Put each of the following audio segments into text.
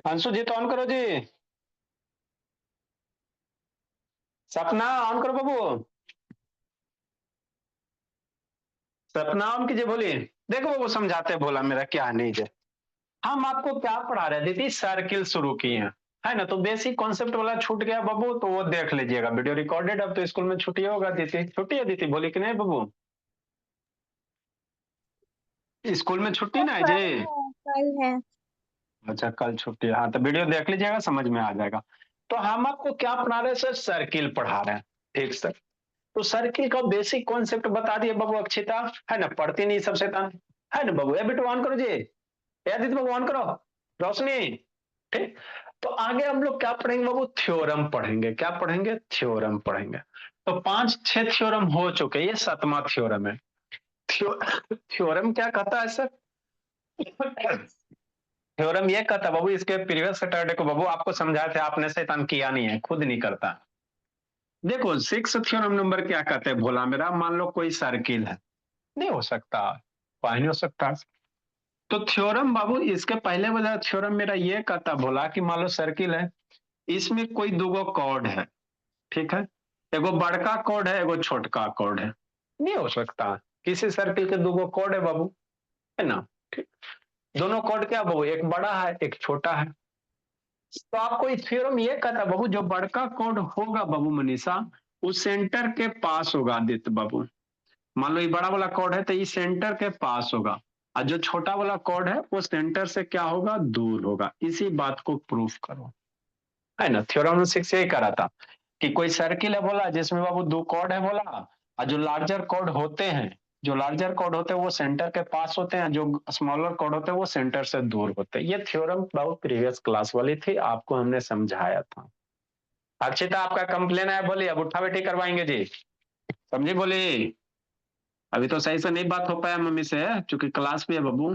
अंशु जी तो ऑन करो जी। सपना ऑन करो बाबू। सपना ऑन कीजिए, बोलिए। देखो बाबू समझाते हैं भोला मेरा क्या नहीं है। हम आपको क्या पढ़ा रहे थे दीदी, सर्किल शुरू किए हैं, है ना। तो बेसिक कॉन्सेप्ट वाला छूट गया बाबू, तो वो देख लीजिएगा, वीडियो रिकॉर्डेड। अब तो स्कूल में छुट्टी होगा दीदी, छुट्टी है दीदी, बोली कि नहीं बाबू। स्कूल में छुट्टी ना है जी। कल है। अच्छा कल छुट्टी है, हाँ तो वीडियो देख लीजिएगा, समझ में आ जाएगा। तो हम आपको क्या पढ़ा रहे हैं सर, सर्किल पढ़ा रहे हैं। ठीक सर। तो सर्किल का बेसिक कॉन्सेप्ट बता दिए बाबू अक्षिता, है ना। पढ़ती नहीं सब शैतान, है ना बाबू। ए बेटू ऑन करो जी, ए दीदी बाबू ऑन करो, रोशनी। ठीक। तो आगे हम लोग क्या पढ़ेंगे बाबू, थ्योरम पढ़ेंगे। क्या पढ़ेंगे, थ्योरम पढ़ेंगे। तो 5-6 थ्योरम हो चुके, ये 7वां थ्योरम है। थ्योरम क्या कहता है सर, थ्योरम ये कहता है बाबू, इसके प्रीवियस सैटरडे को बाबू आपको समझाया था, आपने शैतान किया नहीं है, खुद नहीं करता। देखो 6 थ्योरम नंबर क्या कहते हैं भोला मेरा, मान लो कोई सर्किल है, नहीं हो सकता, नहीं हो सकता। तो थ्योरम बाबू इसके पहले वाला थ्योरम मेरा ये कहता भोला कि मान लो सर्किल है, इसमें कोई दूगो कॉर्ड है, ठीक है। एगो बड़का कॉर्ड है, एगो छोटका कॉर्ड है, नहीं हो सकता। किसी सर्किल के दूगो कॉर्ड है बाबू, है ना। ठीक। दोनों कॉर्ड क्या बाबू, एक बड़ा है एक छोटा है। तो आपको इस थ्योरम ये कहता बाबू, जो बड़का कॉर्ड होगा बाबू मनीषा, उस सेंटर के पास होगा आदित्य बाबू। मान लो ये बड़ा वाला कॉर्ड है तो ये सेंटर के पास होगा, और जो छोटा वाला कॉर्ड है वो सेंटर से क्या होगा, दूर होगा। इसी बात को प्रूफ करो, है ना। थ्योरम 6 यही करा था कि कोई सर्किल है बोला, जिसमें बाबू दो कॉर्ड है बोला, और जो लार्जर कॉर्ड होते हैं, जो लार्जर कॉर्ड होते हैं वो सेंटर के पास होते हैं, जो स्मॉलर कॉर्ड होते हैं वो सेंटर से दूर होते हैं। ये थ्योरम बाबू प्रीवियस क्लास वाली थी, आपको हमने समझाया था। अक्षिता आपका कंप्लेन है, बोलिए, अब उठा बैठी करवाएंगे जी, समझी बोली। अभी तो सही से नहीं बात हो पाया मम्मी से, चूंकि क्लास भी है बाबू।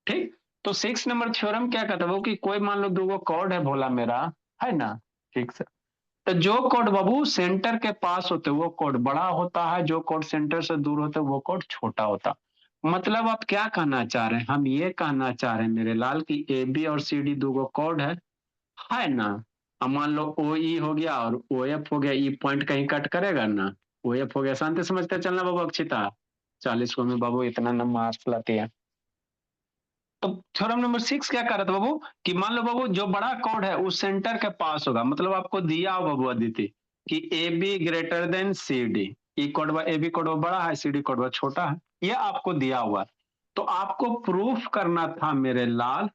ठीक। तो 6 नंबर थ्योरम क्या कहता है वो, कि कोई मान लो दो कॉर्ड है भोला मेरा, है ना। ठीक से। तो जो कोड बाबू सेंटर के पास होते वो कोड बड़ा होता है, जो कोड सेंटर से दूर होते वो कोड छोटा होता। मतलब आप क्या कहना चाह रहे हैं, हम ये कहना चाह रहे हैं मेरे लाल की ए बी और सी डी दो कोड है ना। अब मान लो ओ ई हो गया और ओ एफ हो गया, ई पॉइंट कहीं कट करेगा ना, ओ एफ हो गया। शांति समझते चलना बाबू अक्षिता, 40 को में बाबू इतना नंबर मार्क्स लाती है। तो थ्योरम नंबर 6 क्या कर रहा था बाबू, कि मान लो बाबू जो बड़ा कॉर्ड है उस सेंटर के पास होगा। मतलब आपको दिया हो बाबू अदिति कि A B greater than C D, ई कोडवा ए बी कोडवा बड़ा है, सी डी कोडवा छोटा है, ये आपको दिया हुआ है। तो आपको प्रूफ करना था मेरे लाल,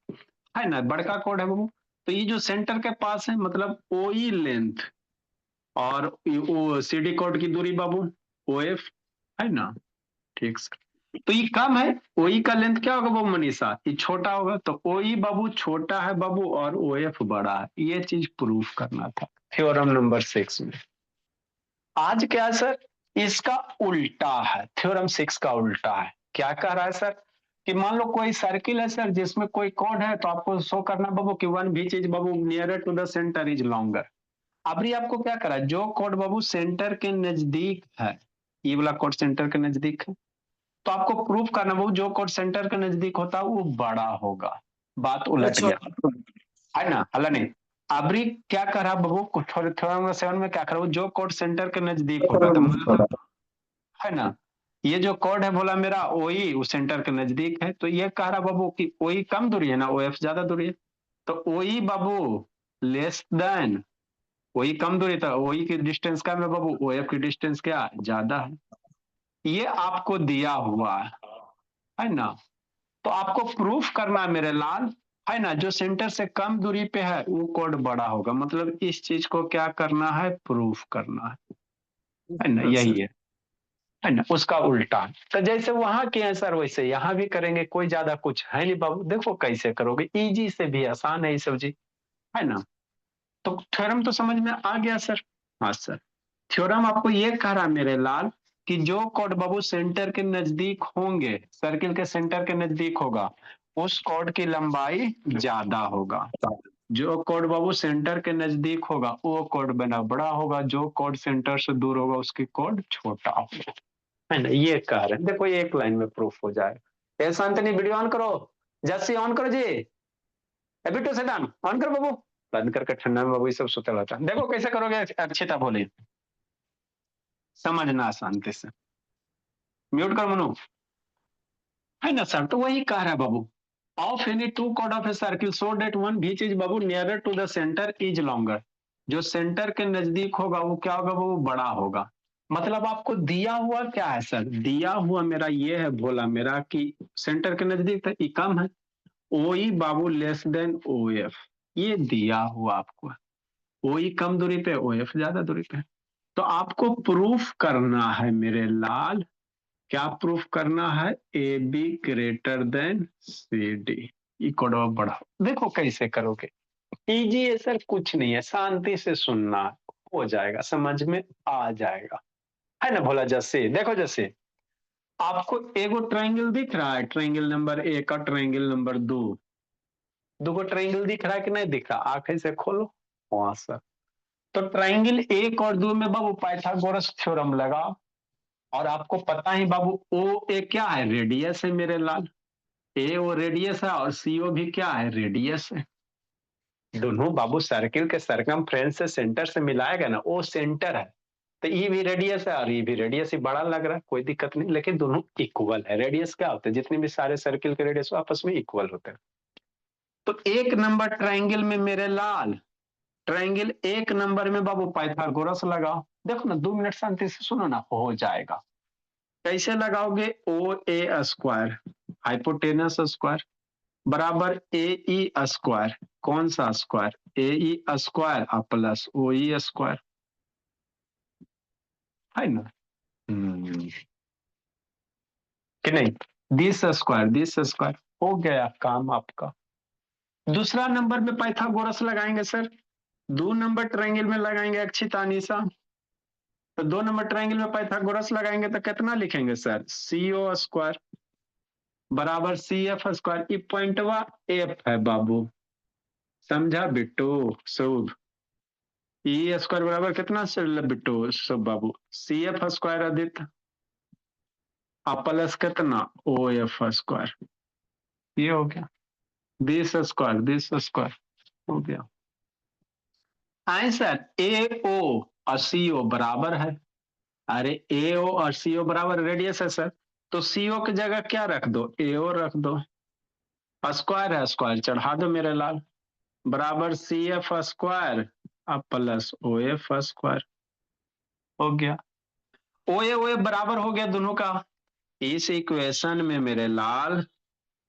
है ना। बड़का कोड है बाबू, तो ये जो सेंटर के पास है मतलब ओ ई लेंथ, और सी डी कोड की दूरी बाबू ओ एफ, है ना। ठीक। तो ये कम है, ओई का लेंथ क्या होगा बाबू मनीषा, ये छोटा होगा। तो ओई बाबू छोटा है बाबू और ओ एफ बड़ा है, ये चीज प्रूफ करना था थ्योरम नंबर 6 में। आज क्या है सर, इसका उल्टा है, थ्योरम 6 का उल्टा है। क्या कह रहा है सर, कि मान लो कोई सर्किल है सर, जिसमें कोई कोड है, तो आपको शो करना बाबू कि वन भी चीज बाबू nearer to the centre is longer. अब ये आपको क्या करा, जो कोड बाबू सेंटर के नजदीक है, ये वाला कोड सेंटर के नजदीक है, तो आपको प्रूफ करना वो जो कोड सेंटर के नजदीक होता है वो बड़ा होगा। बात उलट अच्छा। गया, है ना। हला नहीं। अबरी क्या कर रहा बबू, थोड़े थोड़ा 7 में क्या कर रहा, जो कोड सेंटर के नजदीक होगा तो मतलब, है ना। ये जो कोड है बोला मेरा ओई उस सेंटर के नजदीक है, तो ये कह रहा बाबू कि ओई कम दूरी है ना, ओ एफ ज्यादा दूरी है। तो ओई बाबू लेस देन, ओई कम दूरी था, ओई की डिस्टेंस कम है बाबू, ओ एफ की डिस्टेंस क्या ज्यादा है। ये आपको दिया हुआ है ना। तो आपको प्रूफ करना है मेरे लाल, है ना, जो सेंटर से कम दूरी पे है वो कोड बड़ा होगा। मतलब इस चीज को क्या करना है, प्रूफ करना है ना, अच्छा। यही है ना। उसका उल्टा, तो जैसे वहां के आंसर वैसे यहाँ भी करेंगे, कोई ज्यादा कुछ है नहीं बाबू। देखो कैसे करोगे, इजी से भी आसान है ये सब जी, है ना। तो थ्योरम तो समझ में आ गया सर। हाँ सर। थ्योरम आपको ये कह रहा मेरे लाल, कि जो कॉर्ड बाबू सेंटर के नजदीक होंगे, सर्किल के सेंटर के नजदीक होगा, उस कॉर्ड की लंबाई ज्यादा होगा। जो कॉर्ड बाबू सेंटर के नजदीक होगा वो कॉर्ड बना बड़ा होगा, जो कॉर्ड सेंटर से दूर होगा उसकी कॉर्ड छोटा होगा, है ना। ये कह रहे हैं, देखो ये एक लाइन में प्रूफ हो जाए। ए शांतनी वीडियो ऑन करो, जस्सी ऑन करो जी। बिट्टू सैतान ऑन कर बाबू, बंद करके ठंडा में बाबू ये सब सुतल होता। देखो कैसे करोगे अक्षिता बोले, समझना शांति से। म्यूट कर मनु, है ना सर, तो वही कह रहा है बाबू, of any two chord of a circle so that one which is बाबू nearer to the centre is longer, जो सेंटर के नजदीक होगा वो क्या होगा, वो बड़ा होगा। मतलब आपको दिया हुआ क्या है सर, दिया हुआ मेरा ये है भोला मेरा कि सेंटर के नजदीक था, ई कम है, ओ ई बाबू लेस देन ओ एफ, ये दिया हुआ आपको, ओ ई कम दूरी पे, ओ एफ ज्यादा दूरी पे। तो आपको प्रूफ करना है मेरे लाल, क्या प्रूफ करना है, A B greater than C D, equal of बढ़ा। देखो कैसे करोगे, इजी है सर, कुछ नहीं है, शांति से सुनना, हो जाएगा, समझ में आ जाएगा, है ना भोला। जैसे देखो, जैसे आपको एगो ट्रायंगल दिख रहा है, ट्रायंगल नंबर 1 और ट्रायंगल नंबर 2, दो ट्रायंगल दिख रहा है कि नहीं दिख रहा, आंख से खोलो वहां से। तो ट्रायंगल 1 और 2 में बाबू पाइथागोरस थ्योरम लगा, और आपको पता ही बाबू ओ ए क्या है, रेडियस है मेरे लाल, ए ओ रेडियस है और सी ओ भी क्या है, रेडियस है। दोनों बाबू सर्किल के सरकमफ्रेंस से सेंटर से मिलाया गया ना, वो सेंटर है, तो ई भी रेडियस है और ई भी रेडियस ही बड़ा लग रहा है, कोई दिक्कत नहीं, लेकिन दोनों इक्वल है। रेडियस क्या होता है, जितने भी सारे सर्किल के रेडियस आपस में इक्वल होते हैं। तो एक नंबर ट्रायंगल में मेरे लाल, ट्रायंगल एक नंबर में बाबू पाइथागोरस लगाओ। देखो ना, 2 मिनट शांति से सुनो ना, हो जाएगा। कैसे लगाओगे, ओ ए स्क्वायर हाइपोटेनस स्क्वायर बराबर ए ई स्क्वायर, कौन सा स्क्वायर, ए ई square plus O E square, है ना। कि नहीं, दिस स्क्वायर, हो गया काम आपका। दूसरा नंबर में पाइथागोरस लगाएंगे सर, 2 नंबर ट्रायंगल में लगाएंगे अक्षिता निशा, तो 2 नंबर ट्रायंगल में पाइथागोरस लगाएंगे तो कितना लिखेंगे सर, सी ओ स्क्वायर बराबर सी एफ स्क्वायर, ई पॉइंटवा एफ है बाबू, समझा बिट्टू शुभ, ई स्क्वायर बराबर कितना से बिट्टू शुभ बाबू, c F square Aditya plus कितना ओ एफ स्क्वायर, ये हो गया, दिस स्क्वायर हो गया। आंसर ए ओ और सी ओ बराबर है, अरे ए ओ और सी ओ बराबर रेडियस है सर, तो सी ओ की जगह क्या रख दो, ए ओ रख दो, स्क्वायर है स्क्वायर चढ़ा दो मेरे लाल, बराबर सी एफ स्क्वायर अब प्लस ओ एफ स्क्वायर, हो गया। ओ ए बराबर हो गया दोनों का। इस इक्वेशन में मेरे लाल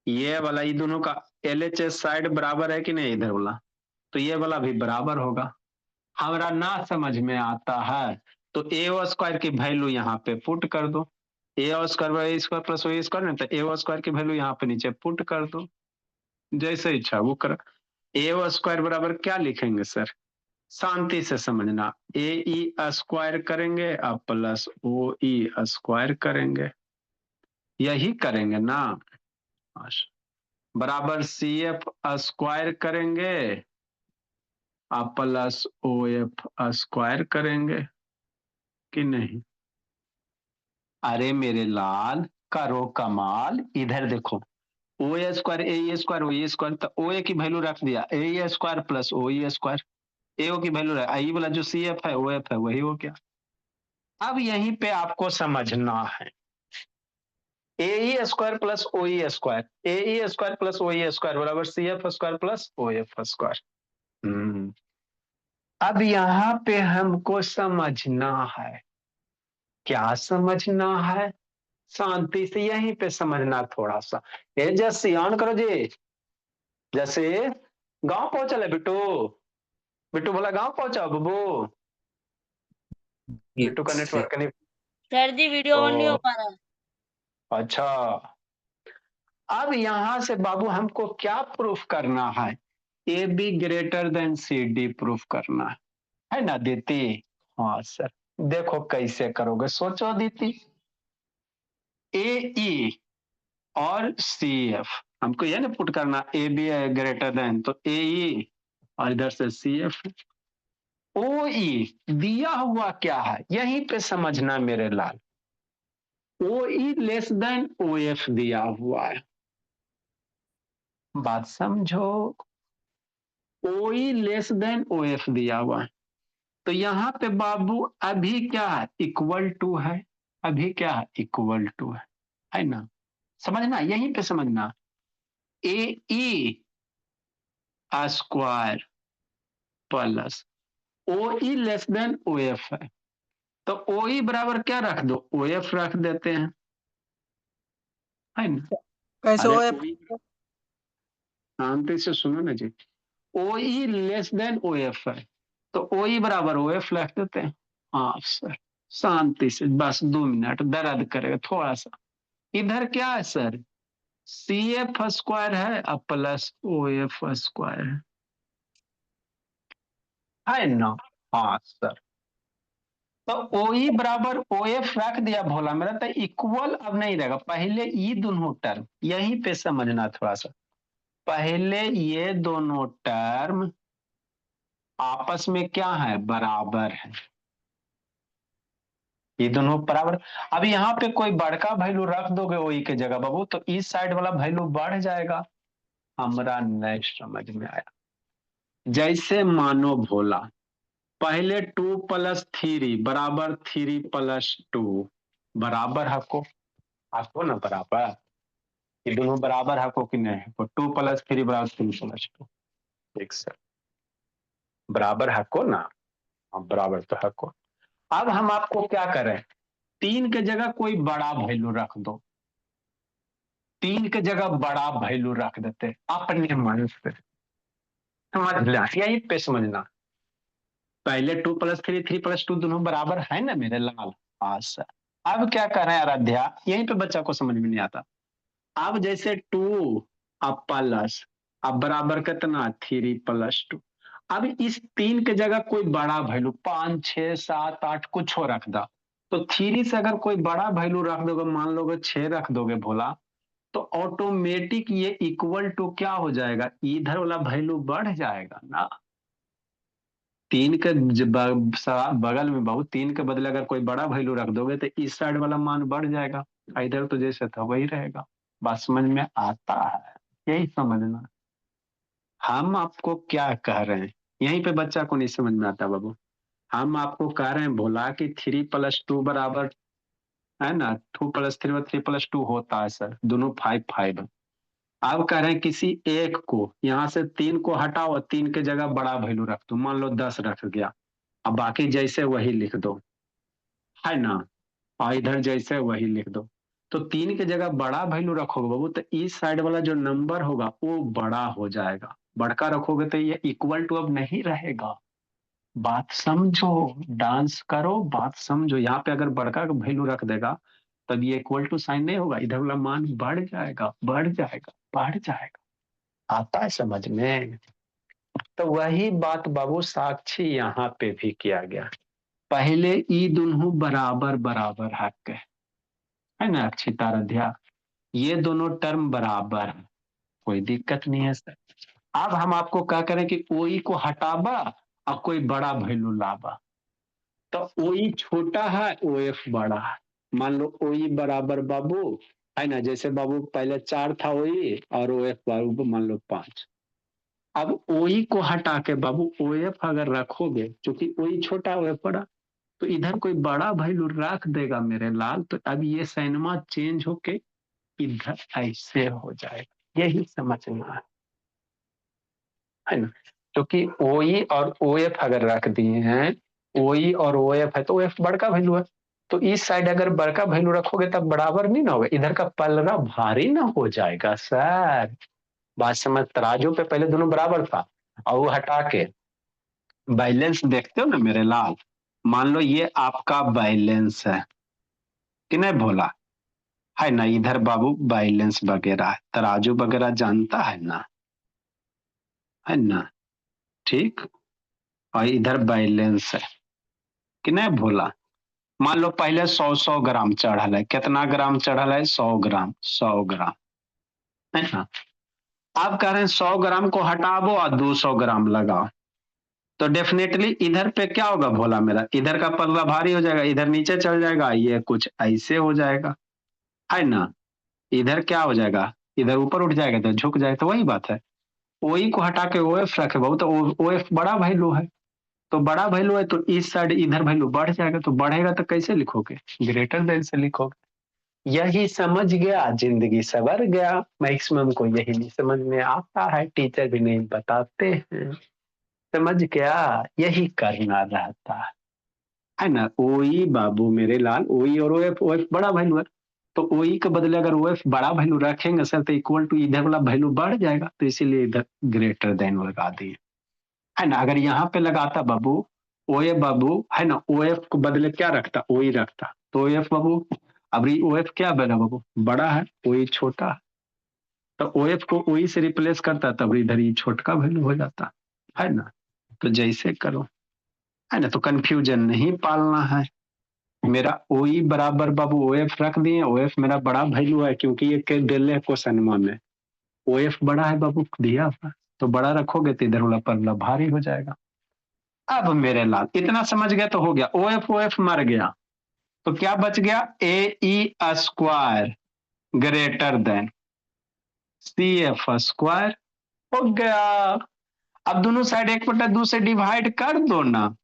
ये वाला, ये दोनों का एल एच एस साइड बराबर है कि नहीं, इधर वाला, तो ये वाला भी बराबर होगा। हमारा ना समझ में आता है तो ए ओ स्क्वायर की वैल्यू यहाँ पे पुट कर दो, a o square square plus o square, नहीं तो ए ओ स्क्वायर की वैल्यू यहाँ पे नीचे पुट कर दो, जैसे इच्छा वो कर। ए ओ स्क्वायर बराबर क्या लिखेंगे सर, शांति से समझना, ए ई स्क्वायर करेंगे अब प्लस ओ ई स्क्वायर करेंगे, यही करेंगे ना, बराबर सी एफ स्क्वायर करेंगे अब प्लस ओ एफ स्क्वायर करेंगे कि नहीं। अरे मेरे लाल करो कमाल, इधर देखो, ओ ए स्क्वायर ए स्क्वायर ओ ए स्क्वायर, तो ओ ए की वैल्यू रख दिया ए square plus O E square, ए ओ की वैल्यू आई वाला जो सी एफ है ओ एफ है वही हो गया। अब यहीं पे आपको समझना है, A E square plus O E square, A E square plus O E square बराबर C F square plus O F square. अब यहाँ पे हमको समझना है, क्या समझना है, शांति से यहीं पे समझना थोड़ा सा। ये जैसे ऑन करो जी, जैसे गांव पहुंचल है बिट्टू, बिट्टू बोला गांव पहुंचा बबू, बिट्टू का नेटवर्क नहीं, सर जी वीडियो ऑन नहीं हो पा रहा। अच्छा, अब यहां से बाबू हमको क्या प्रूफ करना है, A B greater than C D proof करना है ना दीदी। हाँ सर, देखो कैसे करोगे, सोचो दीदी, ए ई और सी एफ हमको ये ना पुट करना, ए बी ग्रेटर देन, तो ए ई और इधर से सी एफ, ओ ई दिया हुआ क्या है यहीं पे समझना मेरे लाल, ओ ई लेस देन ओ एफ दिया हुआ है, बात समझो। OE लेस देन OF दिया हुआ है, तो यहाँ पे बाबू अभी क्या है, इक्वल टू है, अभी क्या है, इक्वल टू है ना, समझना, यहीं पे समझना, AE square plus OE less than OF है, तो OE बराबर क्या रख दो, OF रख देते हैं, है ना। कैसे अरे हो OE, शांति से सुनो ना जी, OE लेस देन OF है, तो OE बराबर OF रख देते हैं। हाँ सर, शांति से, बस 2 मिनट दर्द करेगा थोड़ा सा। इधर क्या है सर, CF स्क्वायर है अब प्लस OF स्क्वायर है ना। हाँ सर, तो OE बराबर OF रख दिया भोला मेरा, तो इक्वल अब नहीं रहेगा, पहले ये दोनों टर्म यहीं पे समझना थोड़ा सा, पहले ये दोनों टर्म आपस में क्या है, बराबर है, ये दोनों बराबर। अब यहाँ पे कोई बड़का वैल्यू रख दोगे OE के जगह बाबू, तो इस साइड वाला वैल्यू बढ़ जाएगा, हमरा नहीं समझ में आया। जैसे मानो भोला, पहले 2 + 3 बराबर 3 + 2 बराबर हको, आपको ना बराबर, ये दोनों बराबर हको कि नहीं हको, 2 + 3 बराबर 3 + 2, एक सर बराबर हको ना, हाँ बराबर तो हको। अब हम आपको क्या करें, 3 के जगह कोई बड़ा वैल्यू रख दो, 3 के जगह बड़ा वैल्यू रख देते अपने मन से, समझ लिया, यही पे समझना, पहले 2 + 3 3 + 2 दोनों बराबर है ना मेरे लाल। सर अब क्या कर रहे हैं आराध्या, यहीं पे बच्चा को समझ में नहीं आता। अब जैसे 2 अब प्लस, अब बराबर कितना 3 + 2, अब इस 3 के जगह कोई बड़ा वैल्यू 5 6 7 8 कुछ हो रख दा, तो 3 से अगर कोई बड़ा वैल्यू रख दोगे, मान लोगे 6 रख दोगे भोला, तो ऑटोमेटिक ये इक्वल टू क्या हो जाएगा, इधर वाला वैल्यू बढ़ जाएगा ना, 3 के बगल में बहुत, 3 के बदले अगर कोई बड़ा वैल्यू रख दोगे तो इस साइड वाला मान बढ़ जाएगा, इधर तो जैसे था वही रहेगा। बात समझ में आता है, यही समझना। हम आपको क्या कह रहे हैं, यहीं पे बच्चा को नहीं समझ में आता बाबू, हम आपको कह रहे हैं भोला कि 3 + 2 बराबर है ना, 2 + 3 3 + 2 होता है सर, दोनों 5 5 है। अब कह रहे हैं किसी एक को, यहाँ से 3 को हटाओ, 3 के जगह बड़ा वैल्यू रख दो, मान लो 10 रख गया, अब बाकी जैसे वही लिख दो, है ना, और इधर जैसे वही लिख दो, तो 3 की जगह बड़ा वैल्यू रखोगे बाबू, तो इस साइड वाला जो नंबर होगा वो बड़ा हो जाएगा, बड़का रखोगे तो ये इक्वल टू अब नहीं रहेगा। बात समझो, डांस करो, बात समझो, यहाँ पे अगर बड़का वैल्यू रख देगा तब ये इक्वल टू साइन नहीं होगा, इधर वाला मान बढ़ जाएगा, बढ़ जाएगा, बढ़ जाएगा। आता है समझ में, तो वही बात बाबू साक्षी यहाँ पे भी किया गया, पहले ई दोनों बराबर बराबर हक है ना अक्षिता राध्या, ये दोनों टर्म बराबर है, कोई दिक्कत नहीं है सर। अब हम आपको क्या करें कि OE को हटाबा और कोई बड़ा वैल्यू लाबा, तो OE छोटा है OF बड़ा है, मान लो OE बराबर बाबू है ना, जैसे बाबू पहले 4 था OE और OF बाबू मान लो 5, अब OE को हटा के बाबू OF अगर रखोगे, क्योंकि OE छोटा OF बड़ा, तो इधर कोई बड़ा वैल्यू रख देगा मेरे लाल, तो अब ये साइनमा चेंज होके इधर ऐसे हो जाएगा, यही समझना है ना, क्योंकि OE और OF अगर रख दिए हैं, OE और OF है तो OF बड़का वैल्यू है, तो इस साइड अगर बड़का वैल्यू रखोगे तब बराबर नहीं ना होगा, इधर का पलड़ा भारी ना हो जाएगा सर। बात समझ, तराजू पे पहले दोनों बराबर था और वो हटा के बैलेंस देखते हो ना मेरे लाल, मान लो ये आपका बैलेंस है कि नहीं भोला, है ना, इधर बाबू बैलेंस वगैरह है, तराजू वगैरह जानता है ना, ठीक, और इधर बैलेंस है कि नहीं भोला, मान लो पहले 100 ग्राम चढ़ल है, कितना ग्राम चढ़ल है, 100 ग्राम, 100 ग्राम, है ना। आप कह रहे हैं 100 ग्राम को हटाओ और 200 ग्राम लगाओ, तो डेफिनेटली इधर पे क्या होगा भोला मेरा, इधर का पल्ला भारी हो जाएगा, इधर नीचे चल जाएगा, ये कुछ ऐसे हो जाएगा, है ना, इधर क्या हो जाएगा, इधर ऊपर उठ जाएगा तो झुक जाएगा, तो वही बात है। ओई को हटा के ओ एफ रखे बाबू, तो ओ एफ बड़ा वैल्यू है, तो बड़ा वैल्यू है तो इस साइड इधर वैल्यू बढ़ जाएगा, तो बढ़ेगा तो कैसे लिखोगे, ग्रेटर देन से लिखोगे। यही समझ गया, जिंदगी सवर गया। मैक्सिमम को यही नहीं समझ में आता है, टीचर भी नहीं बताते हैं। समझ गया, यही करना रहता है ना। ओई बाबू मेरे लाल, ओई और ओ एफ बड़ा वैल्यू है, तो ओई के बदले अगर ओ एफ बड़ा वैल्यू रखेंगे सर, तो इक्वल टू इधर वाला वैल्यू बढ़ जाएगा, तो इसीलिए इधर ग्रेटर देन लगा दिए, है ना। अगर यहाँ पे लगाता बाबू ओ ए बाबू, है ना, ओ एफ को बदले क्या रखता, ओ ई रखता, तो ओ एफ बाबू, अब ओ एफ क्या बना बाबू, बड़ा है, ओ ई छोटा है, तो ओ एफ को ओ ई से रिप्लेस करता, तब इधर ई छोटा वैल्यू हो जाता, है ना। तो जैसे करो, है ना, तो कंफ्यूजन नहीं पालना है। मेरा ओ ई बराबर बाबू ओ एफ रख दिए, ओ एफ मेरा बड़ा वैल्यू है, क्योंकि ये दिले क्वेश्चन में ओ एफ बड़ा है बाबू दिया हुआ, तो बड़ा रखोगे तो इधर वाला पल्ला भारी हो जाएगा। अब मेरे लाल इतना समझ गया तो हो गया, ओ एफ मर गया, तो क्या बच गया, a E square greater than c F square, हो गया। अब दोनों साइड 1/2 से डिवाइड कर दो ना,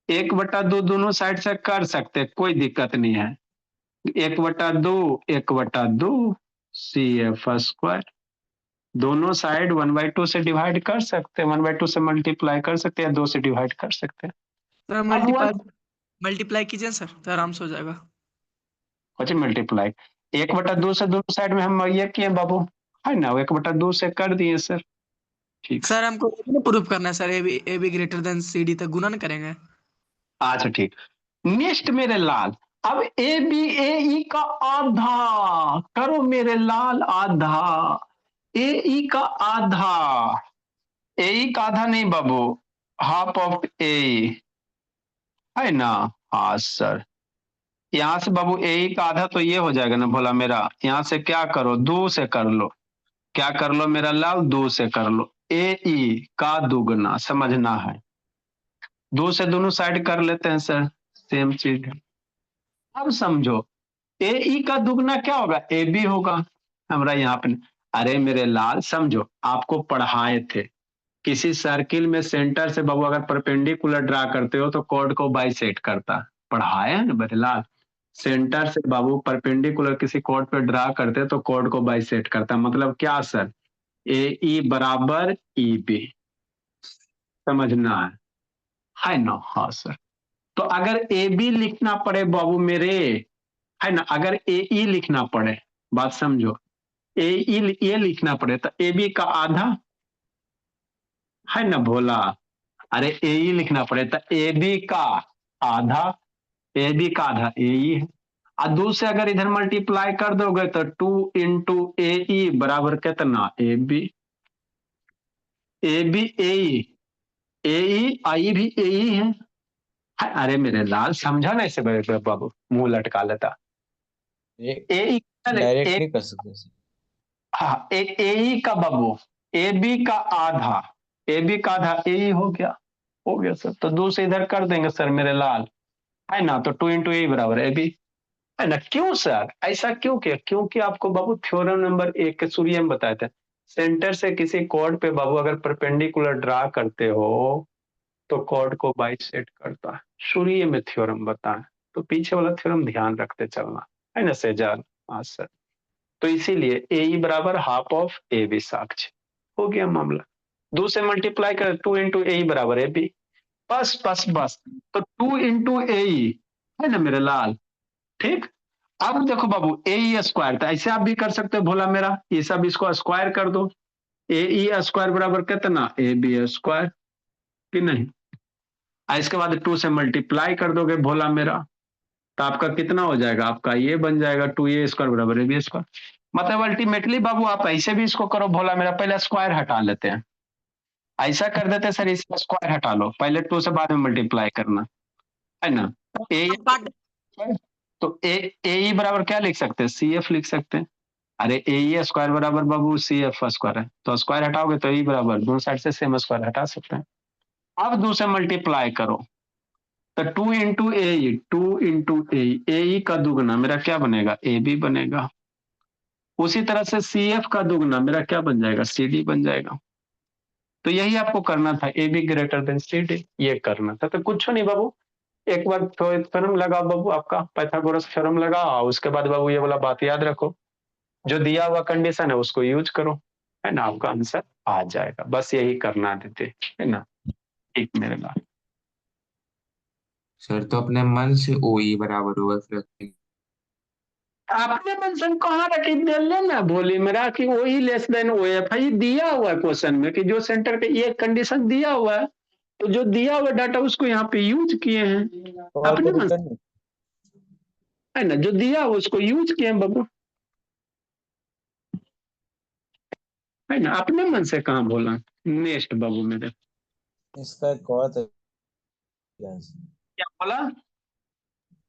1/2 दोनों साइड से कर सकते, कोई दिक्कत नहीं है। 1/2 1/2 सी एफ स्क्वायर, दोनों साइड 1/2 से डिवाइड कर सकते हैं, 1/2 से मल्टीप्लाई कर सकते हैं, 2 से डिवाइड कर सकते हैं। सर अब हुआ मल्टीप्लाई कीजिए सर, तो आराम से हो जाएगा। मल्टीप्लाई 1/2 से दोनों साइड में हम ये किए बाबू, है ना, 1/2 से कर दिए सर, ठीक। सर हमको प्रूफ करना है sir, A B greater than C D तक गुणन करेंगे। अच्छा ठीक, नेक्स्ट मेरे लाल, अब ए बी ए ई का आधा करो मेरे लाल, आधा ए ई का आधा, ए ई का आधा नहीं बाबू, हाफ ऑफ ए, है ना। हाँ सर, यहाँ से बाबू ए ई का आधा तो ये हो जाएगा ना भोला मेरा, यहाँ से क्या करो, 2 से कर लो, क्या कर लो मेरा लाल, 2 से कर लो, ए ई का दुगना समझना है, 2 से दोनों साइड कर लेते हैं सर, सेम चीज है। अब समझो, ए ई का दुगना क्या होगा, ए बी होगा, हमारा यहाँ पे। अरे मेरे लाल समझो, आपको पढ़ाए थे, किसी सर्किल में सेंटर से बाबू अगर परपेंडिकुलर ड्रा करते हो तो कॉर्ड को बाइसेक्ट करता, पढ़ाए है ना मेरे लाल। सेंटर से बाबू परपेंडिकुलर किसी कॉर्ड पे ड्रा करते तो कॉर्ड को बाइसेक्ट करता, मतलब क्या सर, ए ई बराबर ई बी, समझना है ना। हाँ सर, तो अगर ए बी लिखना पड़े बाबू मेरे, है ना, अगर ए ई लिखना पड़े, बात समझो, ए ई ये लिखना पड़े तो ए बी का आधा, है ना भोला, अरे ए ई लिखना पड़े तो ए बी का आधा, ए बी का आधा ए ई है, और 2 से अगर इधर मल्टीप्लाई कर दोगे तो 2 इंटू ए ई बराबर कितना, ए बी, ए बी ए ई आई भी ए ई है। अरे मेरे लाल समझा ना इसे बाबू, मुंह लटका लेता, ए डायरेक्ट नहीं कर सकते सर। हाँ, ए ई का बाबू, ए बी का आधा, ए बी का आधा ए ई हो गया सर, तो 2 से इधर कर देंगे सर मेरे लाल, है ना, तो 2 इंटू ए बराबर ए बी, है ना। क्यों सर ऐसा क्यों किया, क्योंकि आपको बाबू थ्योरम नंबर 1 के शुरू में बताए थे, सेंटर से किसी कॉर्ड पे बाबू अगर परपेंडिकुलर ड्रा करते हो तो कॉर्ड को बाइसेक्ट करता है, शुरू में थ्योरम बताए, तो पीछे वाला थ्योरम ध्यान रखते चलना, है ना सेजान। हाँ सर, तो इसीलिए ए ई बराबर हाफ ऑफ ए बी साक्ष्य, हो गया मामला। 2 से मल्टीप्लाई कर, 2 इंटू ए बराबर ए बी, बस बस बस, तो 2 इंटू ए है ना मेरे लाल, ठीक। अब देखो बाबू ए ई स्क्वायर, तो ऐसे आप भी कर सकते हो भोला मेरा, ये सब इसको स्क्वायर कर दो, ए ई स्क्वायर बराबर कितना, ए बी स्क्वायर, कि नहीं। इसके बाद 2 से मल्टीप्लाई कर दोगे भोला मेरा, तो आपका कितना हो जाएगा, आपका ये बन जाएगा 2a स्क्वायर बराबर ए बी स्क्वायर। मतलब अल्टीमेटली बाबू आप ऐसे भी इसको करो भोला मेरा, पहले स्क्वायर हटा लेते हैं, ऐसा कर देते हैं सर, इसका स्क्वायर हटा लो, पहले 2 से बाद में मल्टीप्लाई करना, है ना। ए तो ए बराबर क्या लिख सकते हैं, सी एफ लिख सकते हैं। अरे ए स्क्वायर बराबर बाबू सी एफ स्क्वायर है, तो स्क्वायर हटाओगे तो ए बराबर, दोनों साइड से सेम स्क्वायर हटा सकते हैं। अब 2 से मल्टीप्लाई करो, तो 2 इंटू ए, 2 इंटू ए का दुगना मेरा क्या बनेगा, ए बी बनेगा। उसी तरह से सी एफ का दुगना मेरा क्या बन जाएगा, सी डी बन जाएगा। तो यही आपको करना था, A B greater than C D, ये करना था। तो कुछ नहीं बाबू, एक बार थ्योरम लगाओ बाबू, आपका पाइथागोरस थ्योरम लगाओ, उसके बाद बाबू ये वाला बात याद रखो, जो दिया हुआ कंडीशन है उसको यूज करो, है ना, आपका आंसर आ जाएगा। बस यही करना देते, है ना। ठीक मेरे लाल। सर तो अपने मन से ओ ई बराबर होगा फिर रखेंगे। आपने मेंशन कहाँ रखी, दे लेना भोली मेरा कि वही लेस देन ओ एफ है, दिया हुआ है क्वेश्चन में कि जो सेंटर पे ये कंडीशन दिया हुआ है, तो जो दिया हुआ डाटा उसको यहाँ पे यूज किए हैं और अपने मन, तरीका नहीं। है ना, जो दिया हुआ उसको यूज किए हैं बाबू, है ना, अपने मन से कहाँ बोला। नेक्स्ट बाबू मेरे, इसका एक और तरीका है। क्या बोला।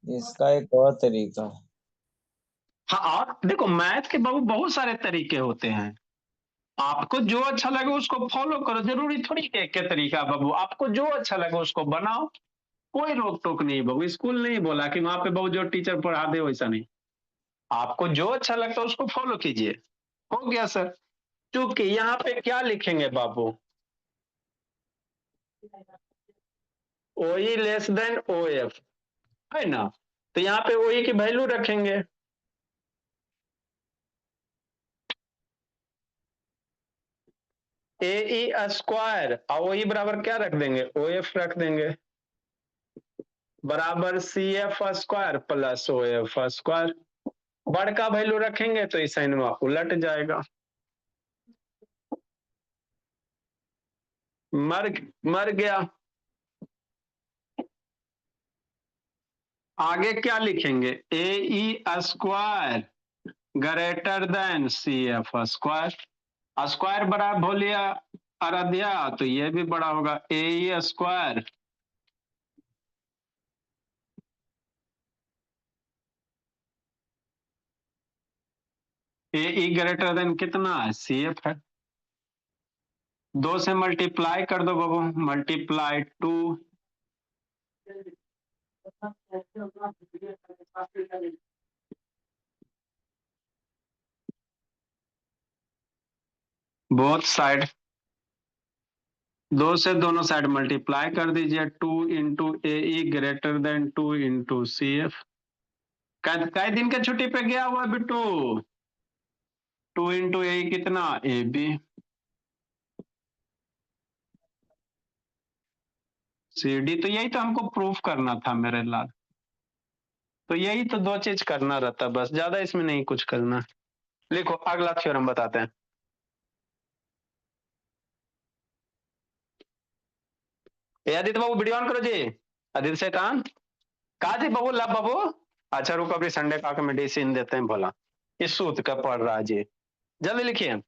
इसका एक और तरीका है। हाँ, और देखो मैथ के बाबू बहुत सारे तरीके होते हैं, आपको जो अच्छा लगे उसको फॉलो करो, जरूरी थोड़ी कि एक के तरीका बाबू, आपको जो अच्छा लगे उसको बनाओ, कोई रोक टोक नहीं बाबू। स्कूल नहीं बोला कि वहां पे बाबू जो टीचर पढ़ा दे वैसा नहीं, आपको जो अच्छा लगता है उसको फॉलो कीजिए। हो गया सर। क्योंकि यहाँ पे क्या लिखेंगे बाबू, ओ ई लेस देन ओ एफ, है ना, तो यहाँ पे ओ ई की वैल्यू रखेंगे, ए ई स्क्वायर, और ओ ई बराबर क्या रख देंगे, ओ एफ रख देंगे, बराबर C F square plus O F square. बड़ का वैल्यू रखेंगे तो इस साइन में उलट जाएगा, मर मर गया। आगे क्या लिखेंगे, a E square greater than c F square, square बड़ा बोलिया आराध्या, तो ये भी बड़ा होगा, a E square A e greater than कितना है, सी एफ है, 2 से मल्टीप्लाई कर दो बाबू, मल्टीप्लाई 2, बोथ साइड, 2 से दोनों साइड मल्टीप्लाई कर दीजिए, 2 into a e greater than 2 into c f. कई दिन के छुट्टी पे गया हुआ बिट्टू, 2 इंटू ए कितना, ए बी, सी डी, तो यही तो हमको प्रूफ करना था मेरे लाल, तो यही तो 2 चीज करना रहता, बस ज्यादा इसमें नहीं कुछ करना। लिखो अगला थ्योरम बताते हैं। आदित्य बाबू वीडियो ऑन करो जी, आदित्य शैतान, कहा जी बाबू, लब बाबू, अच्छा रुको अभी संडे का के मेडिसिन देते हैं भोला, इस सूत का पढ़ रहा जी, जल्दी लिखिए।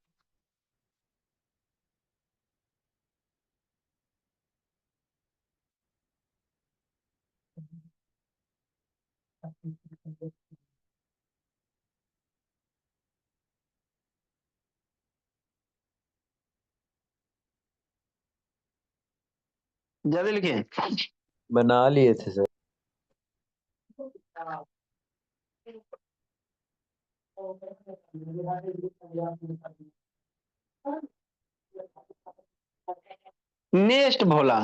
जल्दी लिखिए। बना लिए थे सर। नेक्स्ट भोला,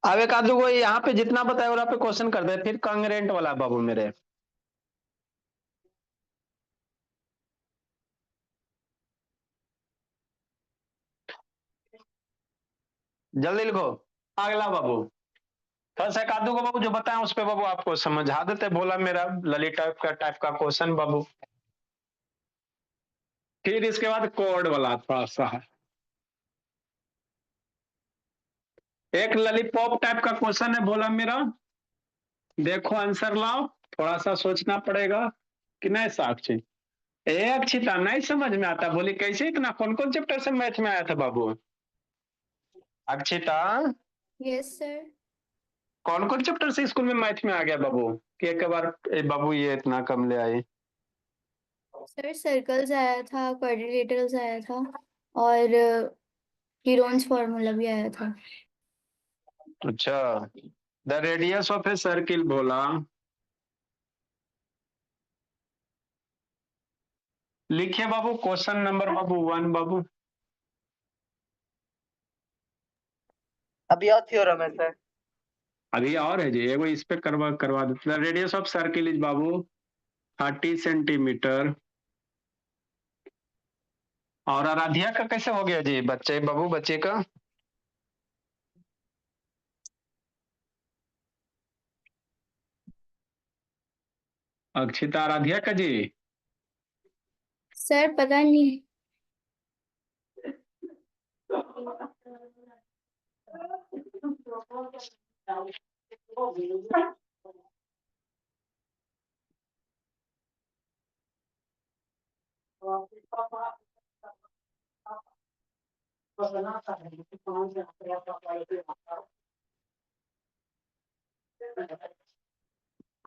अब एक आधे को यहाँ पे जितना बताया और पे क्वेश्चन कर दे, फिर कांग्रेंट वाला बाबू मेरे, जल्दी लिखो अगला बाबू। थोड़ा सा कादू को बाबू जो बताया उस पे बाबू आपको समझा देते, बोला मेरा ललित टाइप का क्वेश्चन बाबू। फिर इसके बाद कोड वाला थोड़ा सा है, एक ललीपॉप टाइप का क्वेश्चन है बोला मेरा, देखो आंसर लाओ, थोड़ा सा सोचना पड़ेगा कि नहीं साक्षी, एक छिता नहीं समझ में आता, बोली कैसे इतना, कौन कौन चैप्टर से मैथ में आया था बाबू, अक्षिता यस सर। कौन कौन चैप्टर से स्कूल में मैथ में आ गया बाबू, कि एक बार बाबू ये इतना कम ले आए। सर सर्कल्स आया था, क्वाड्रिलेटरल्स आया था, और कीरोन्स फॉर्मूला भी आया था। अच्छा, the radius of a circle बोला, लिखिए बाबू क्वेश्चन नंबर बाबू 1 बाबू। अभी और थ्योरम है सर। अभी और है जी, एगो इस पे करवा देते। Radius of circle is Babu 30 centimetre. और आराध्या का कैसे हो गया जी बच्चे बाबू, बच्चे का? अक्षिता आराध्या का जी। सर पता नहीं।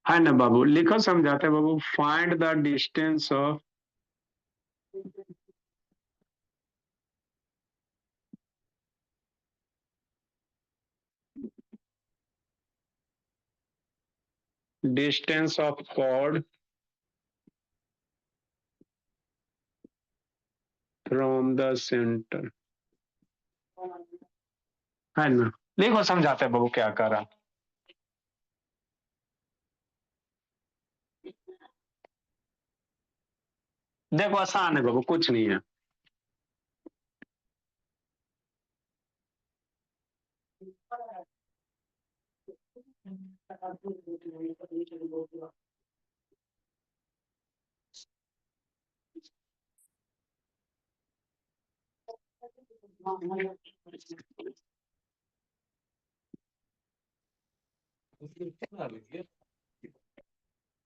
है ना बाबू, लिखो समझाते बाबू। Find the distance of chord from the center। है ना, लिखो समझाते बाबू क्या कर रहा। देखो आसान है बाबू, कुछ नहीं है।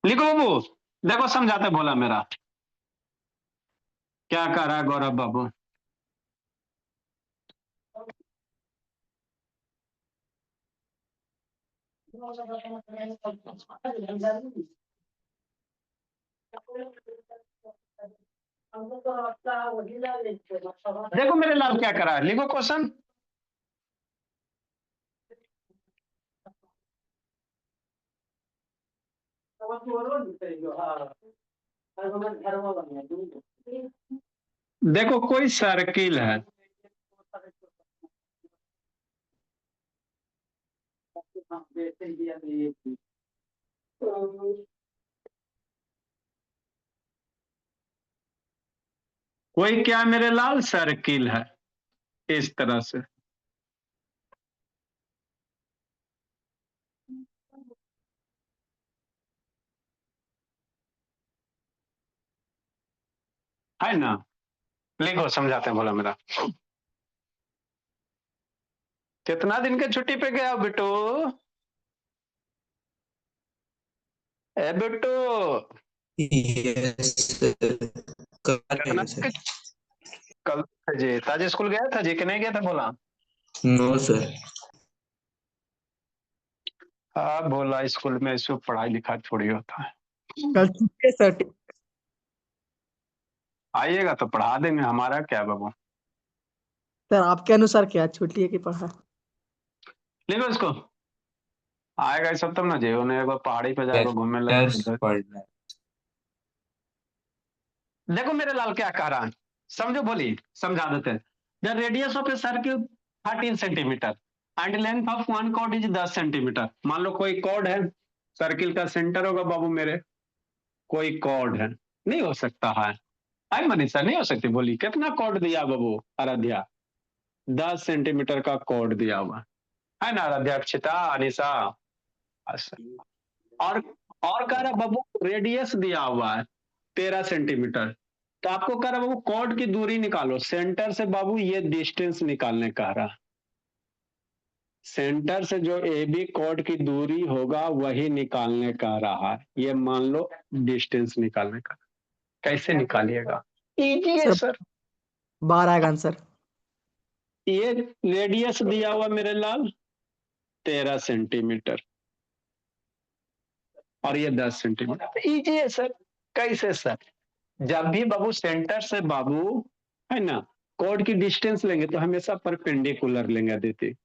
लिखो बाबू, देखो समझाते बोला मेरा क्या कर रहा है गौरव बाबू। देखो मेरे लाल क्या करा है, लिखो क्वेश्चन। देखो कोई सर्किल है, कोई क्या मेरे लाल सर्किल है इस तरह से। है ना, लिखो समझाते हैं बोला मेरा। कितना दिन के छुट्टी पे गया बिट्टू? ए बिट्टू, यस कितना सर। कल था जी ताज स्कूल गया था जी कि नहीं गया था बोला? No sir. हाँ बोला स्कूल में इसको पढ़ाई लिखाई थोड़ी होता है। कल छुट्टी है सर। आइएगा तो पढ़ा देंगे, हमारा क्या बाबू। सर आपके अनुसार क्या छुट्टी है कि पढ़ा? लिखो इसको, आएगा इस सब तब ना जी, उन्हें एक बार पहाड़ी पे जाएगा घूमने दर्श लगे। पढ़ना है। देखो मेरे लाल क्या कह रहा है, समझो बोली समझा देते हैं। The radius of a circle 13 centimetre and length of one chord is 10 centimetre. मान लो कोई कॉर्ड है, सर्किल का सेंटर होगा बाबू मेरे, कोई कॉर्ड है, नहीं हो सकता है। आई मनीषा नहीं हो सकती, बोली कितना कॉर्ड दिया बाबू आराध्या? 10 सेंटीमीटर का कॉर्ड दिया हुआ है ना आराध्या, अक्षिता, अनिशा। अच्छा। और और कह रहा बाबू रेडियस दिया हुआ है 13 सेंटीमीटर। तो आपको कह रहा बाबू कॉर्ड की दूरी निकालो सेंटर से बाबू, ये डिस्टेंस निकालने कह रहा। सेंटर से जो ए बी कॉर्ड की दूरी होगा वही निकालने का रहा है। ये मान लो डिस्टेंस निकालने का। कैसे निकालिएगा? इजी है सर। 12 आएगा आंसर। ये रेडियस दिया हुआ मेरे लाल 13 सेंटीमीटर और ये 10 सेंटीमीटर। इजी है सर। कैसे सर? जब भी बाबू सेंटर से बाबू, है ना, कॉर्ड की डिस्टेंस लेंगे तो हमेशा परपेंडिकुलर लेंगे आदित्य।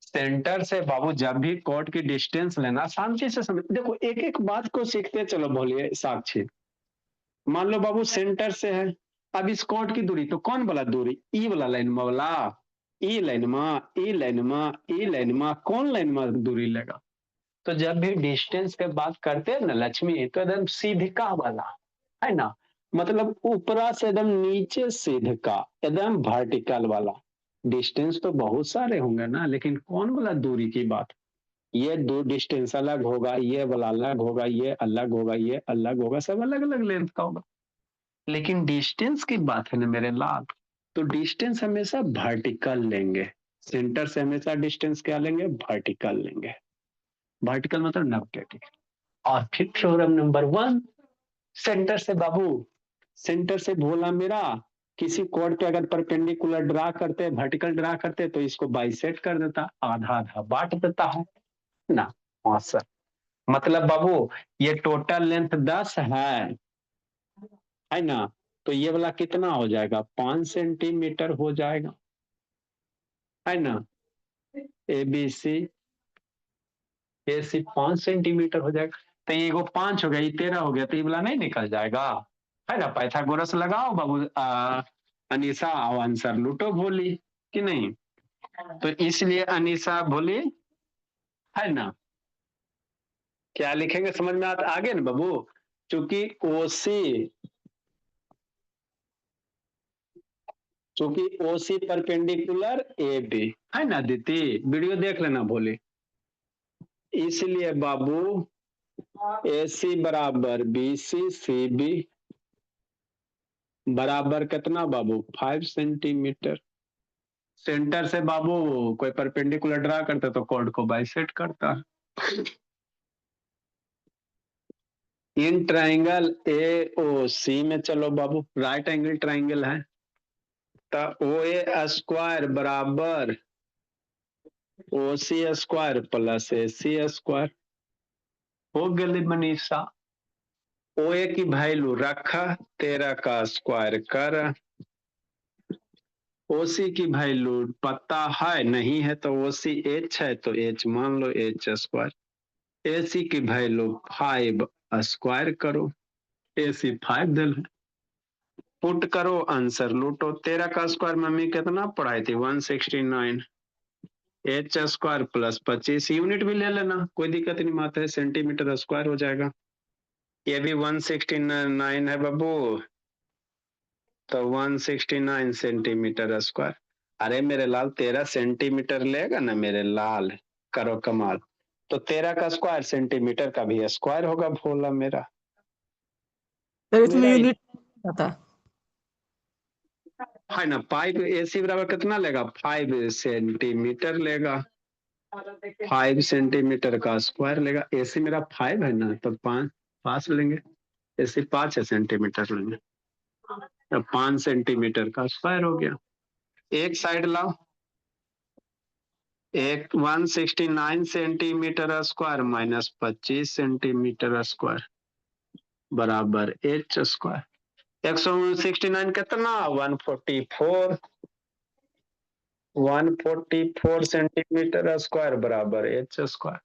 सेंटर से बाबू जब भी कॉर्ड की डिस्टेंस लेना, शांति से समझ। देखो एक एक बात को सीखते चलो, बोलिए साक्षी। मान लो बाबू सेंटर से है, अब इस कॉर्ड की दूरी, तो कौन वाला दूरी, ई वाला लाइन में वाला, ई लाइन में, ई लाइन में, ई लाइन में, कौन लाइन में दूरी लेगा। तो जब भी डिस्टेंस के बात करते हैं ना लक्ष्मी, तो एकदम सीधिका वाला है ना, मतलब ऊपरा से एकदम नीचे सीधिका, एकदम वर्टिकल वाला। डिस्टेंस तो बहुत सारे होंगे ना, लेकिन कौन वाला दूरी की बात, ये दो डिस्टेंस अलग होगा, ये वाला अलग होगा, ये अलग होगा, ये अलग होगा, सब अलग अलग लेंथ का होगा, लेकिन डिस्टेंस की बात है ना मेरे लाल, तो डिस्टेंस हमेशा वर्टिकल लेंगे। सेंटर से हमेशा डिस्टेंस क्या लेंगे, वर्टिकल लेंगे। वर्टिकल मतलब 90 डिग्री। और फिर थ्योरम नंबर 1, सेंटर से बाबू, सेंटर से भोला मेरा किसी कोड पे अगर परपेंडिकुलर ड्रा करते, वर्टिकल ड्रा करते, तो इसको बाइसेक्ट कर देता, आधा आधा बांट देता है ना। हाँ सर, मतलब बाबू ये टोटल लेंथ 10 है ना, तो ये वाला कितना हो जाएगा, 5 सेंटीमीटर हो जाएगा, है ना। A B C, A C 5 centimetre हो जाएगा, तो ये 5 हो गया, ये 13 हो गया, तो ये वाला नहीं निकल जाएगा, है ना। पाइथागोरस लगाओ बाबू, अनीसा और आंसर लूटो भोली कि नहीं। तो इसलिए अनीसा भोली, है ना। क्या लिखेंगे समझ में आता आगे ना बाबू, चूंकि ओसी, चूंकि ओसी परपेंडिकुलर ए बी, है ना दीदी, वीडियो देख लेना भोली। इसलिए बाबू ए सी बराबर बी सी, सी बी बराबर कितना बाबू, 5 सेंटीमीटर। सेंटर से बाबू कोई परपेंडिकुलर ड्रा करता तो कॉर्ड को बाइसेक्ट करता। इन ट्राइंगल ए ओ सी में चलो बाबू, राइट एंगल ट्राइंगल है, तो ओ ए स्क्वायर बराबर ओ सी स्क्वायर प्लस ए सी स्क्वायर हो गई मनीषा। ओ ए की वैल्यू रखा 13 का स्क्वायर कर, ओसी की वैल्यू पता है नहीं है, तो ओसी एच है तो एच मान लो, एच स्क्वायर। एसी की वैल्यू 5 स्क्वायर करो, एसी 5 दिल है, पुट करो आंसर लूटो। 13 का स्क्वायर मम्मी कितना पढ़ाई थी, 169, एच स्क्वायर प्लस 25, यूनिट भी ले लेना कोई दिक्कत नहीं, मात्र है सेंटीमीटर स्क्वायर हो जाएगा। ये भी 169 है बाबू, तो 169 सेंटीमीटर स्क्वायर। अरे मेरे लाल 13 सेंटीमीटर लेगा ना मेरे लाल, करो कमाल। तो 13 का स्क्वायर सेंटीमीटर का भी स्क्वायर होगा भोला मेरा। सर इसमें मेरा यूनिट आता। है ना, 5 एसी बराबर कितना लेगा, 5 सेंटीमीटर लेगा, 5 सेंटीमीटर का स्क्वायर लेगा। एसी मेरा 5 है ना, तो 5 लेंगे, एसी 5 सेंटीमीटर लेंगे, तो 5 सेंटीमीटर का स्क्वायर हो गया। एक साइड लाओ, एक 169 centimetre square minus 25 centimetre square बराबर एच स्क्वायर। 169 कितना, 144, 144 सेंटीमीटर स्क्वायर बराबर एच स्क्वायर।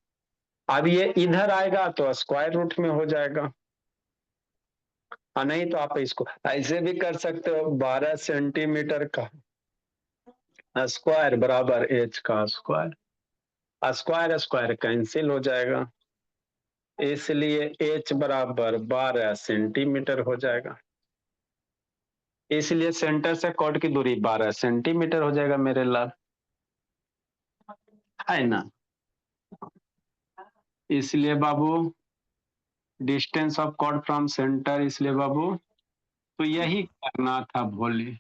अब ये इधर आएगा तो स्क्वायर रूट में हो जाएगा, और नहीं तो आप इसको ऐसे भी कर सकते हो, 12 सेंटीमीटर का स्क्वायर बराबर एच का स्क्वायर, स्क्वायर स्क्वायर कैंसिल हो जाएगा, इसलिए h बराबर 12 सेंटीमीटर हो जाएगा। इसलिए सेंटर से कॉर्ड की दूरी 12 सेंटीमीटर हो जाएगा मेरे लाल, है ना। इसलिए बाबू distance of chord from centre, इसलिए बाबू तो यही करना था भोले,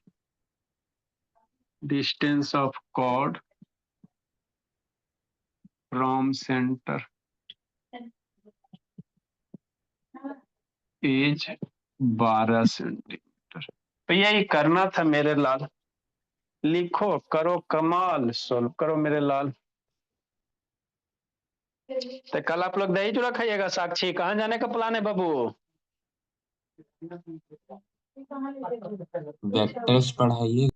distance of chord from centre is 12 centimetre, तो यही करना था मेरे लाल। लिखो, करो कमाल, सोल्व करो मेरे लाल। तो कल आप लोग दही चूड़ा खाइएगा, साक्षी कहाँ जाने का प्लान है बाबू। वेक्टर्स पढ़ाइए।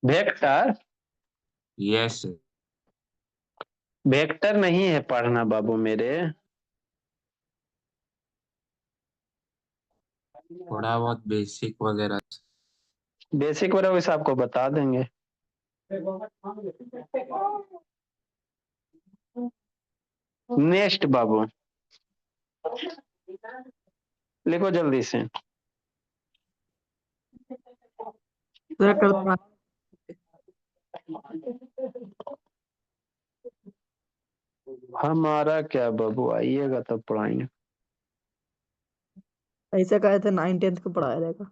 Vector, yes sir. वेक्टर नहीं है पढ़ना बाबू मेरे, थोड़ा बहुत बेसिक वगैरह। बेसिक वगैरह वैसे आपको बता देंगे। नेक्स्ट बाबू, लिखो जल्दी से। सर कल्पना हमारा क्या बाबू, आइएगा तब पढ़ाएंगे। ऐसे कहे थे 9th 10th को पढ़ाया जाएगा।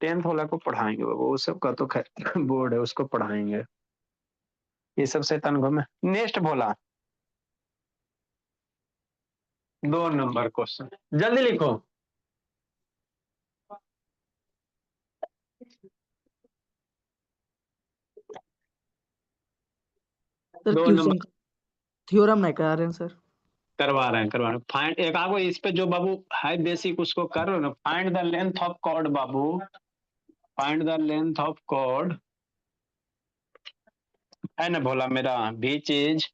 10th वाला को पढ़ाएंगे बाबू, वो सब का तो खैर बोर्ड है, उसको पढ़ाएंगे। ये सब से तनगो में। नेक्स्ट बोला 2 नंबर क्वेश्चन, जल्दी लिखो। सर 2 क्वेश्चन नंबर थ्योरम नहीं करा रहे हैं सर। करवा रहे हैं। फाइंड एक आगो इस पे जो बाबू हाई बेसिक उसको कर रहे हो ना, find the length of chord बाबू, find the length of chord है ना भोला मेरा, beach is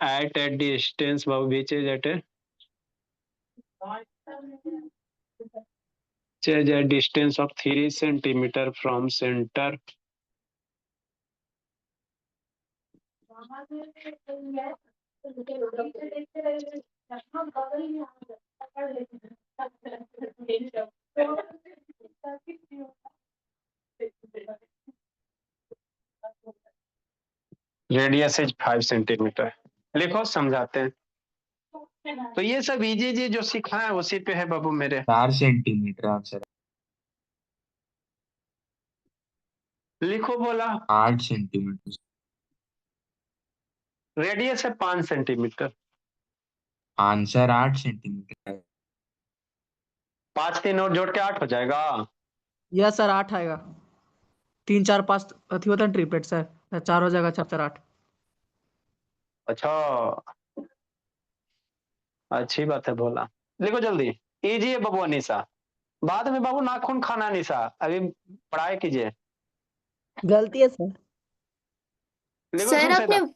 at a distance बाबू, बीच is at a distance of 3 centimeter from center. Radius is 5 centimetre. लिखो, समझाते हैं। तो ये सब इजी जी जो सिखाए उसी पे है बाबू मेरे। 4 सेंटीमीटर आंसर। लिखो बोला, 8 सेंटीमीटर। रेडियस है 5 सेंटीमीटर। आंसर 8 सेंटीमीटर है। 5 3 और जोड़ के 8 हो जाएगा। यस सर 8 आएगा। 3 4 5 अथी होता है ट्रिपलेट सर, 4 हो जाएगा 4 4 8। अच्छा, अच्छी बात है भोला। लिखो जल्दी। इजी है बाबू अनीसा, बाद में बाबू नाखून खाना निशा, अभी पढ़ाई कीजिए। गलती है सर। लिखो सर शुरू से आपने था।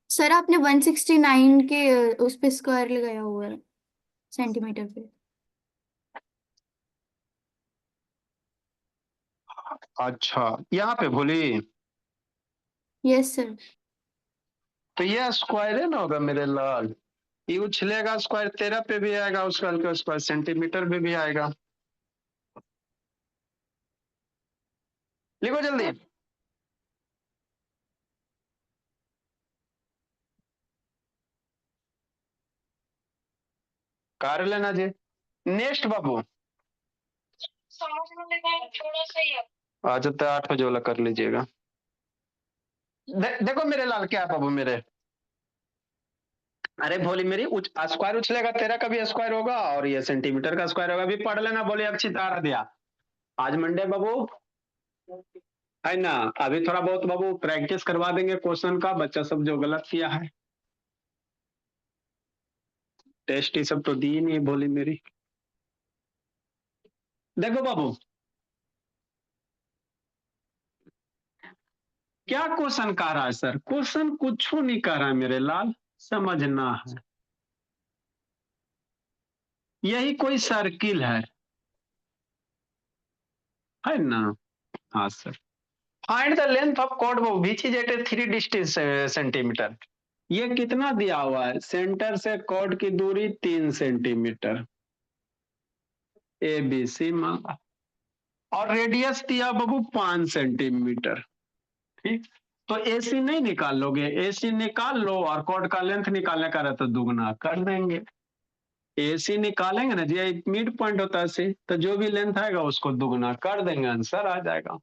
सर आपने 169 के उस पे स्क्वायर लगाया हुआ है सेंटीमीटर पे। अच्छा, यहाँ पे भूली। Yes sir. तो ये स्क्वायर है ना होगा मेरे लाल, ये उछलेगा स्क्वायर 13 पे भी आएगा, उसका हल्का स्क्वायर सेंटीमीटर पे भी आएगा। लिखो जल्दी। कर लेना जी। नेक्स्ट बाबू, समझ में लगा थोड़ा सा ही है। आज तो 8 बजे वाला कर लीजिएगा। देखो मेरे लाल, क्या है बाबू मेरे, अरे भोली मेरी, स्क्वायर उछलेगा 13 का भी स्क्वायर होगा और ये सेंटीमीटर का स्क्वायर होगा। अभी पढ़ लेना, बोले अच्छी तारा दिया। आज मंडे बाबू है ना, अभी थोड़ा बहुत बाबू प्रैक्टिस करवा देंगे क्वेश्चन का, बच्चा सब जो गलत किया है। टेस्ट ये सब तो दी नहीं भोली मेरी। देखो बाबू, क्या क्वेश्चन कह रहा है सर, क्वेश्चन कुछ नहीं कह रहा है मेरे लाल, समझना है। यही कोई सर्किल है ना। हाँ sir, find the length of chord वो which is at a 3 distance centimetre. ये कितना दिया हुआ है, सेंटर से कॉर्ड की दूरी 3 सेंटीमीटर, ए बी सी मांगा, और रेडियस दिया बाबू 5 सेंटीमीटर। ठीक, तो एसी नहीं निकाल लोगे, एसी निकाल लो और कॉर्ड का लेंथ निकालने का रहता तो दुगना कर देंगे। एसी निकालेंगे ना जी, मिड पॉइंट होता है सी, तो जो भी लेंथ आएगा उसको दुगना कर देंगे, आंसर आ जाएगा।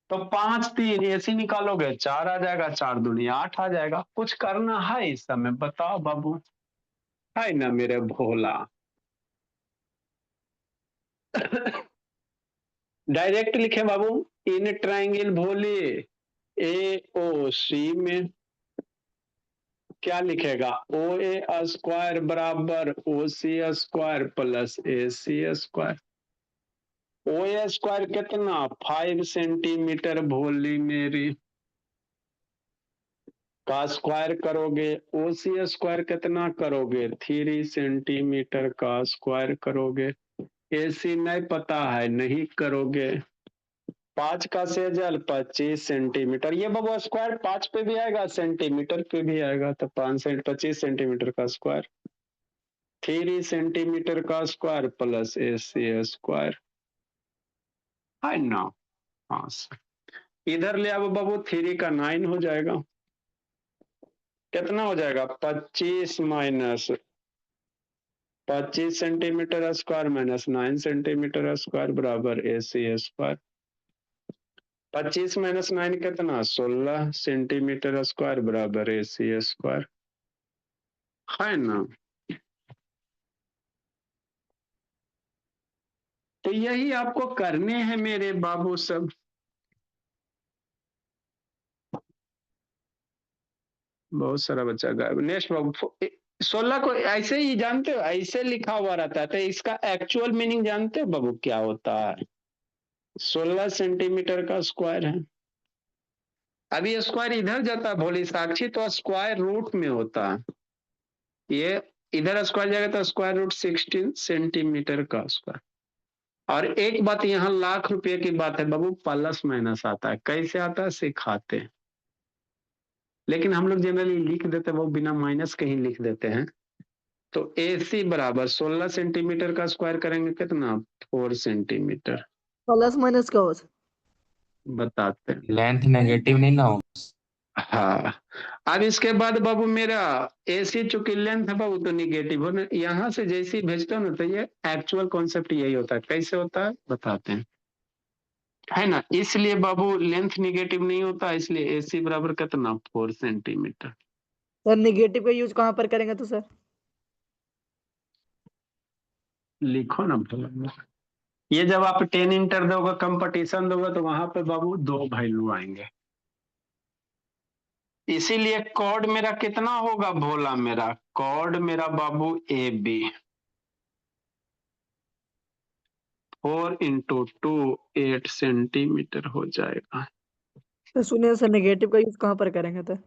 तो 5 3 एसी निकालोगे 4 आ जाएगा, 4 दूनी 8 आ जाएगा। कुछ करना है इस समय, बताओ बाबू, है ना मेरे भोला। डायरेक्ट लिखे बाबू, इन ट्राइंगल भोले ए ओ सी में क्या लिखेगा, ओ ए स्क्वायर बराबर ओ सी स्क्वायर प्लस ए सी स्क्वायर। ओ ए स्क्वायर कितना, 5 सेंटीमीटर भोली मेरी, का स्क्वायर करोगे, ओसी स्क्वायर कितना करोगे, 3 सेंटीमीटर का स्क्वायर करोगे, एसी नहीं पता है नहीं करोगे, 5 का सेजल 25 सेंटीमीटर, ये बाबू स्क्वायर 5 पे भी आएगा सेंटीमीटर पे भी आएगा, तो 25 सेंटीमीटर का स्क्वायर, 3 सेंटीमीटर का स्क्वायर प्लस एसी स्क्वायर है ना। हाँ इधर ले आओ बाबू, 3 का 9 हो जाएगा, कितना हो जाएगा 25 minus 25 centimetre square minus 9 centimetre square बराबर एसी स्क्वायर, 25 माइनस 9 कितना 16 सेंटीमीटर स्क्वायर बराबर एसी स्क्वायर है ना। तो यही आपको करने हैं मेरे बाबू सब। बहुत सारा बच्चा गायब। नेक्स्ट बाबू 16 को ऐसे ही जानते हो, ऐसे लिखा हुआ रहता है, तो इसका एक्चुअल मीनिंग जानते हो बाबू क्या होता है, 16 सेंटीमीटर का स्क्वायर है। अभी स्क्वायर इधर जाता है भोली साक्षी, तो स्क्वायर रूट में होता है, ये इधर स्क्वायर जाएगा तो स्क्वायर रूट 16 सेंटीमीटर का स्क्वायर। और एक बात यहाँ लाख रुपए की बात है बाबू, प्लस माइनस आता है, कैसे आता है सिखाते हैं, लेकिन हम लोग जनरली लिख देते हैं वो बिना माइनस के ही लिख देते हैं। तो AC बराबर 16 सेंटीमीटर का स्क्वायर करेंगे कितना 4 सेंटीमीटर, प्लस माइनस का हो बताते हैं। लेंथ नेगेटिव नहीं ना हो। हाँ अब इसके बाद बाबू मेरा AC चूंकि लेंथ है बाबू तो निगेटिव हो ना, यहाँ से जैसे ही भेजते हो ना तो ये एक्चुअल कॉन्सेप्ट यही होता है, कैसे होता है बताते हैं है ना। इसलिए बाबू लेंथ निगेटिव नहीं होता, इसलिए AC बराबर कितना 4 सेंटीमीटर। सर निगेटिव का यूज कहाँ पर करेंगे तो सर? लिखो ना भला, ये जब आप 10 इंटर दोगे कंपटीशन दोगे तो वहां पे बाबू 2 वैल्यू आएंगे, इसीलिए कॉर्ड मेरा कितना होगा भोला, मेरा कॉर्ड मेरा बाबू AB 4 इंटू 2 8 सेंटीमीटर हो जाएगा। तो सुनिए सर, नेगेटिव का यूज कहाँ पर करेंगे तो?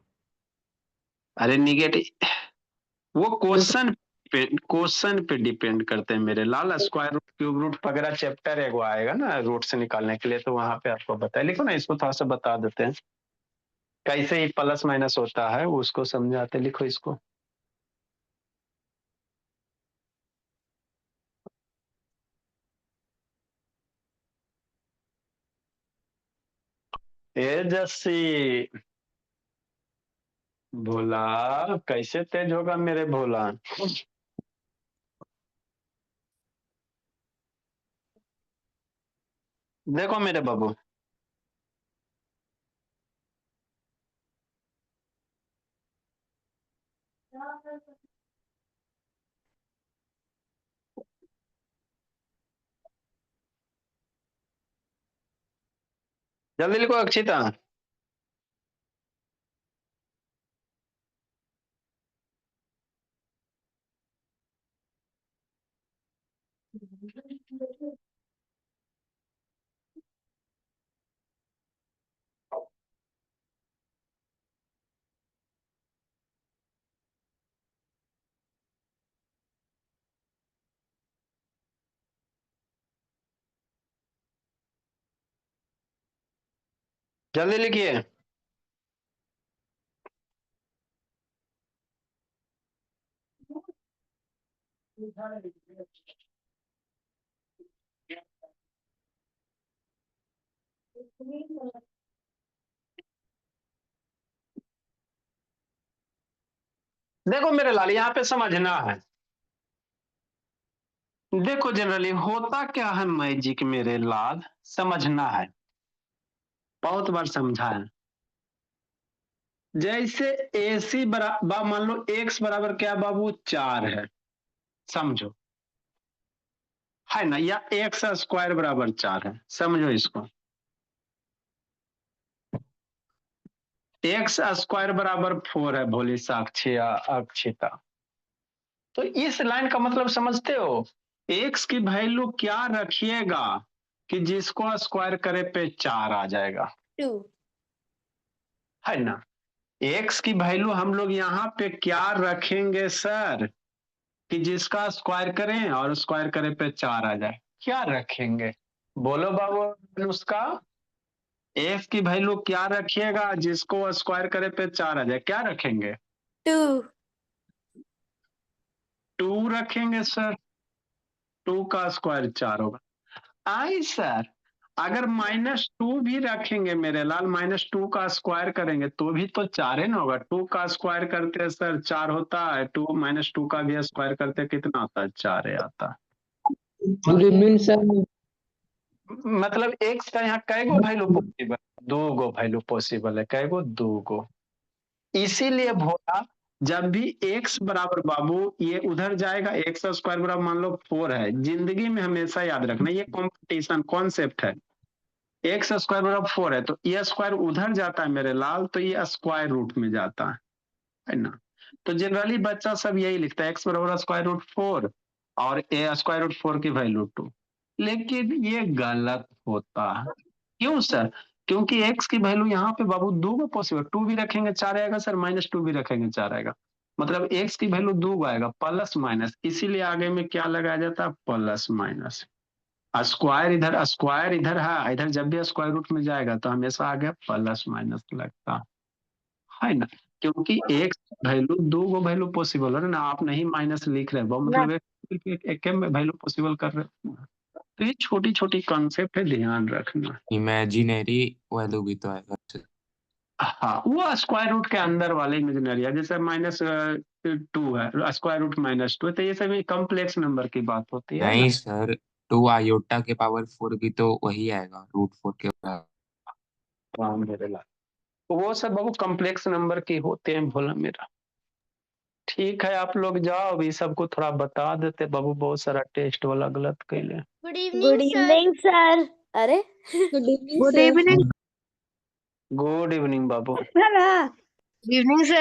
अरे निगेटिव वो क्वेश्चन पे डिपेंड करते हैं मेरे लाल, स्क्वायर रूट क्यूब रूट वगैरह चैप्टर एगो आएगा ना रूट से निकालने के लिए, तो वहां पे आपको बताए, लिखो ना इसको थोड़ा सा बता देते हैं कैसे ही प्लस माइनस होता है उसको समझाते, लिखो इसको। ए जस्सी भोला, कैसे तेज होगा मेरे भोला। देखो मेरे बाबू, जल्दी लिखो अक्षिता। जल्दी लिखिए। देखो मेरे लाल यहाँ पे समझना है, देखो जनरली होता क्या है मैजिक मेरे लाल, समझना है, बहुत बार समझा है। जैसे AC बराबर मान लो X बराबर क्या बाबू 4 है, समझो है ना, या X स्क्वायर बराबर 4 है, समझो इसको। X स्क्वायर बराबर 4 है भोली साक्षी अक्षिता, तो इस लाइन का मतलब समझते हो, X की वैल्यू क्या रखिएगा कि जिसको स्क्वायर करे पे 4 आ जाएगा, 2 है ना। एक्स की वैल्यू हम लोग यहाँ पे क्या रखेंगे सर, कि जिसका स्क्वायर करें और स्क्वायर करें पे 4 आ जाए, क्या रखेंगे बोलो बाबू उसका। एफ की वैल्यू क्या रखिएगा जिसको स्क्वायर करे पे 4 आ जाए, क्या रखेंगे? 2 2 रखेंगे सर, 2 का स्क्वायर 4 होगा। आई सर, अगर -2 भी रखेंगे मेरे लाल, -2 का स्क्वायर करेंगे तो भी तो 4 है ना होगा। 2 का स्क्वायर करते सर 4 होता है, 2 -2 का भी स्क्वायर करते कितना आता है? 4 है आता। Good evening sir. मतलब एक्स का यहाँ कै गो वैल्यू पॉसिबल? 2 गो वैल्यू पॉसिबल है। कै गो? 2 गो। इसीलिए भोला जब भी x बराबर बाबू ये उधर जाएगा, एक्स स्क्वायर बराबर मान लो 4 है, जिंदगी में हमेशा याद रखना ये कंपटीशन कॉन्सेप्ट है। एक्स स्क्वायर बराबर 4 है तो ये स्क्वायर उधर जाता है मेरे लाल, तो ये स्क्वायर रूट में जाता है ना। तो जनरली बच्चा सब यही लिखता है एक्स बराबर स्क्वायर रूट 4 और ए स्क्वायर रूट 4 की वैल्यू 2, लेकिन ये गलत होता है। क्यों सर? क्योंकि x की वैल्यू यहाँ पे बाबू 2 को पॉसिबल, 2 भी रखेंगे 4 आएगा सर, -2 भी रखेंगे 4 आएगा, मतलब x की वैल्यू 2 आएगा प्लस माइनस, इसीलिए आगे में क्या लगाया जाता है? Plus minus. स्क्वायर इधर है, इधर जब भी स्क्वायर रूट में जाएगा तो हमेशा आगे प्लस माइनस लगता है ना, क्योंकि x वैल्यू 2 को वैल्यू पॉसिबल है ना, आप नहीं माइनस लिख रहे हो, मतलब एक वैल्यू पॉसिबल कर रहे हो। तो ये छोटी छोटी कॉन्सेप्ट है, ध्यान रखना। इमेजिनरी वैल्यू भी तो आएगा। हाँ, वो स्क्वायर रूट के अंदर वाले इमेजिनरी है, जैसे -2 है, स्क्वायर रूट -2 है, तो ये सभी कॉम्प्लेक्स नंबर की बात होती है ना। नहीं सर, 2 आयोटा के पावर 4 भी तो वही आएगा, √4 के बराबर। हाँ मेरे लाल, तो वो सब बाबू कॉम्प्लेक्स नंबर की होते हैं भोला मेरा। ठीक है, आप लोग जाओ, अभी सबको थोड़ा बता देते बाबू, बहुत सारा टेस्ट वाला गलत कैले। Good good evening evening sir. अरे good evening good sir. Evening good evening बाबू। Good evening sir.